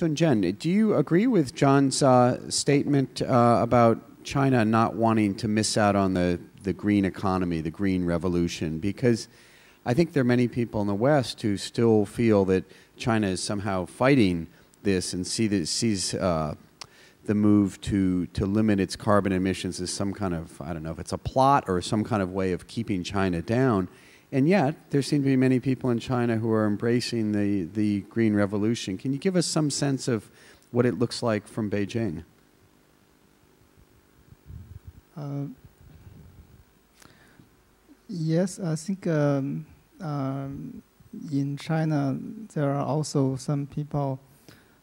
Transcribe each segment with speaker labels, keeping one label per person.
Speaker 1: So, Zhen, do you agree with John's statement about China not wanting to miss out on the green economy, the green revolution? Because I think there are many people in the West who still feel that China is somehow fighting this and sees the move to limit its carbon emissions as some kind of, I don't know if it's a plot or some kind of way of keeping China down. And yet, there seem to be many people in China who are embracing the green revolution. Can you give us some sense of what it looks like from Beijing?
Speaker 2: Yes, I think in China there are also some people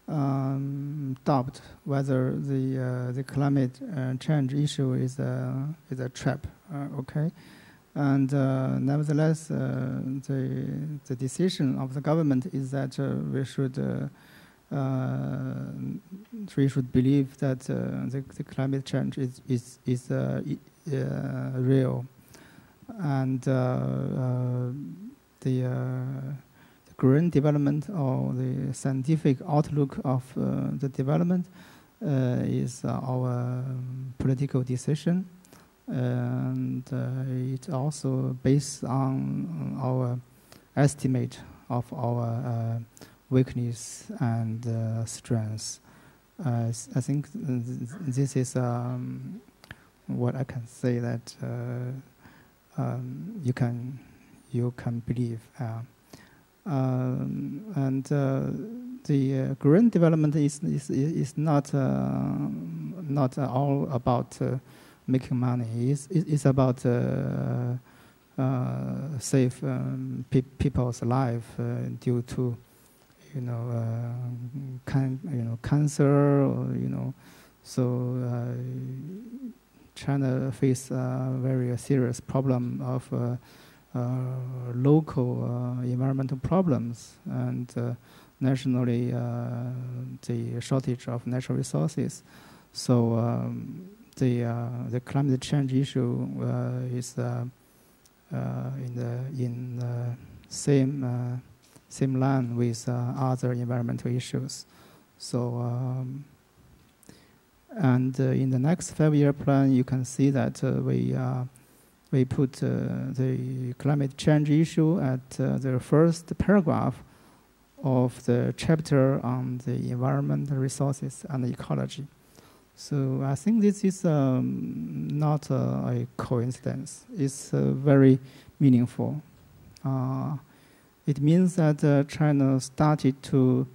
Speaker 2: doubt whether the climate change issue is a trap. Okay. And nevertheless, the decision of the government is that we should believe that the climate change is real, and the green development or the scientific outlook of the development is our political decision. And it's also based on our estimate of our weakness and strengths. I think this is what I can say that you can believe. And the green development is not all about making money. It's about save people's life due to cancer, or so China face a very serious problem of local environmental problems, and nationally the shortage of natural resources. So the climate change issue is in the same line with other environmental issues. So and in the next 5-year plan, you can see that we put the climate change issue at the first paragraph of the chapter on the environment, resources, and ecology. So I think this is not a coincidence. It's very meaningful. It means that China started to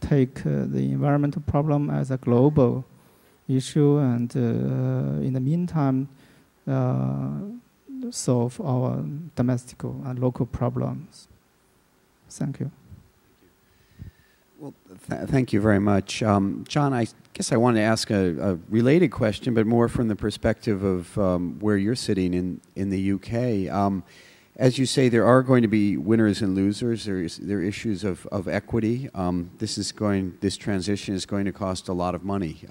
Speaker 2: take the environmental problem as a global issue, and in the meantime, solve our domestic and local problems. Thank you.
Speaker 1: Well, thank you very much. John, I guess I wanted to ask a related question, but more from the perspective of where you're sitting in the UK. As you say, there are going to be winners and losers. There are issues of equity. This transition is going to cost a lot of money.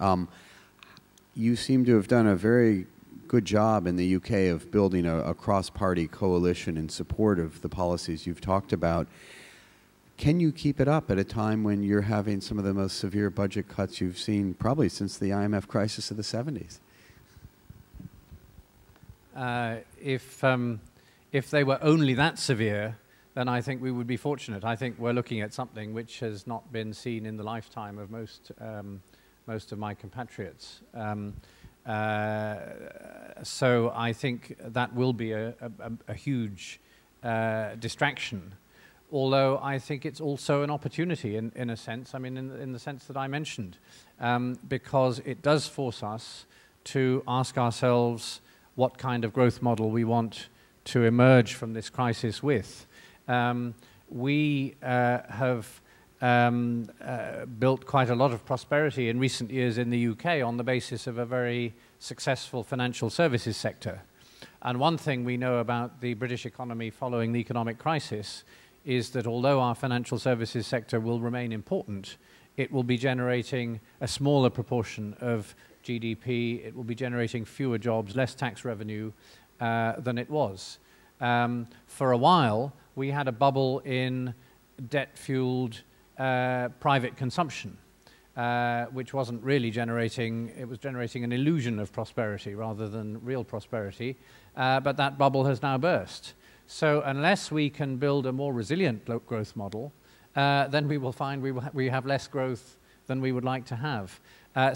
Speaker 1: You seem to have done a very good job in the UK of building a cross-party coalition in support of the policies you've talked about. Can you keep it up at a time when you're having some of the most severe budget cuts you've seen probably since the IMF crisis of the 70s?
Speaker 3: If they were only that severe, then I think we would be fortunate. I think we're looking at something which has not been seen in the lifetime of most of my compatriots. So I think that will be a huge distraction. Although I think it's also an opportunity in a sense, I mean in the sense that I mentioned, because it does force us to ask ourselves what kind of growth model we want to emerge from this crisis with. We have built quite a lot of prosperity in recent years in the UK on the basis of a very successful financial services sector. And one thing we know about the British economy following the economic crisis is that although our financial services sector will remain important, it will be generating a smaller proportion of GDP, it will be generating fewer jobs, less tax revenue than it was. For a while, we had a bubble in debt-fueled private consumption, which wasn't really generating, it was generating an illusion of prosperity rather than real prosperity, but that bubble has now burst. So unless we can build a more resilient growth model, then we will find we have less growth than we would like to have.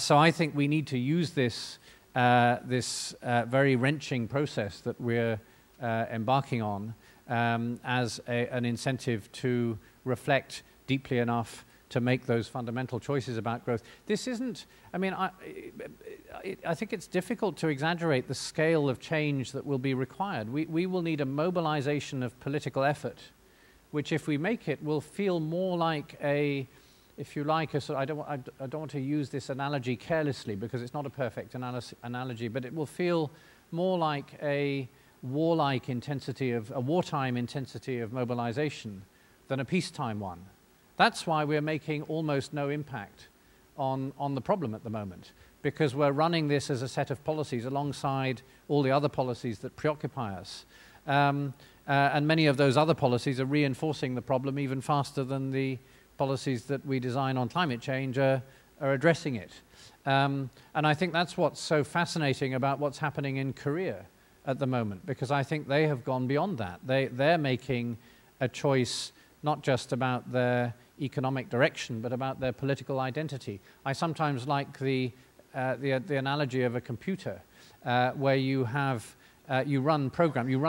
Speaker 3: So I think we need to use this, very wrenching process that we're embarking on as an incentive to reflect deeply enough to make those fundamental choices about growth. This isn't, I mean, I think it's difficult to exaggerate the scale of change that will be required. We will need a mobilization of political effort, which if we make it will feel more like a, if you like, I don't want to use this analogy carelessly because it's not a perfect analogy, but it will feel more like a warlike intensity of, a wartime intensity of mobilization than a peacetime one. That's why we're making almost no impact on the problem at the moment, because we're running this as a set of policies alongside all the other policies that preoccupy us. And many of those other policies are reinforcing the problem even faster than the policies that we design on climate change are addressing it. And I think that's what's so fascinating about what's happening in Korea at the moment, because I think they have gone beyond that. They're making a choice not just about their economic direction, but about their political identity. I sometimes like the analogy of a computer, where you have you run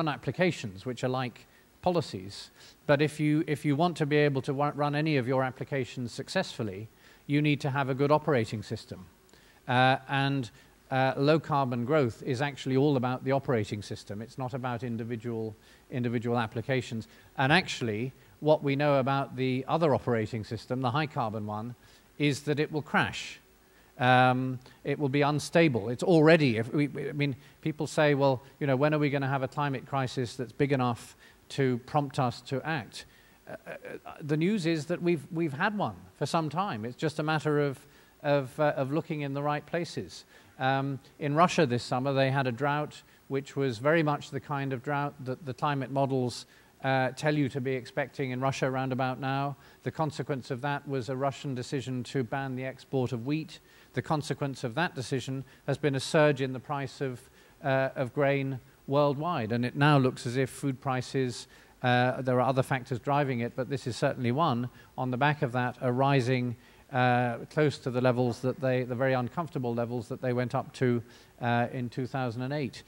Speaker 3: applications which are like policies. But if you want to be able to run any of your applications successfully, you need to have a good operating system. And low carbon growth is actually all about the operating system. It's not about individual applications. And actually, what we know about the other operating system, the high carbon one, is that it will crash. It will be unstable. It's already, I mean, people say, well, you know, when are we going to have a climate crisis that's big enough to prompt us to act? The news is that we've had one for some time. It's just a matter of looking in the right places. In Russia this summer, they had a drought which was very much the kind of drought that the climate models tell you to be expecting in Russia around about now. The consequence of that was a Russian decision to ban the export of wheat. The consequence of that decision has been a surge in the price of grain worldwide, and it now looks as if food prices, there are other factors driving it, but this is certainly one, on the back of that are rising close to the levels that the very uncomfortable levels that they went up to in 2008.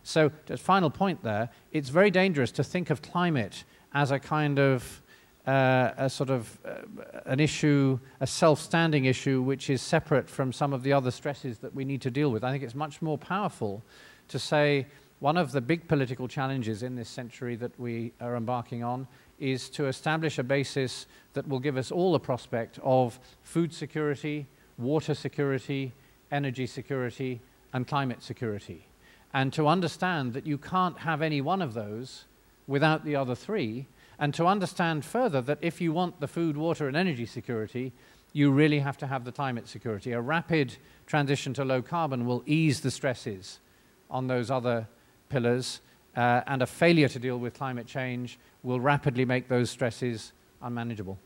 Speaker 3: So just final point there, it's very dangerous to think of climate as a kind of an issue, a self-standing issue, which is separate from some of the other stresses that we need to deal with. I think it's much more powerful to say one of the big political challenges in this century that we are embarking on is to establish a basis that will give us all a prospect of food security, water security, energy security, and climate security. And to understand that you can't have any one of those without the other three, and to understand further that if you want the food, water, and energy security, you really have to have the climate security. A rapid transition to low carbon will ease the stresses on those other pillars, and a failure to deal with climate change will rapidly make those stresses unmanageable.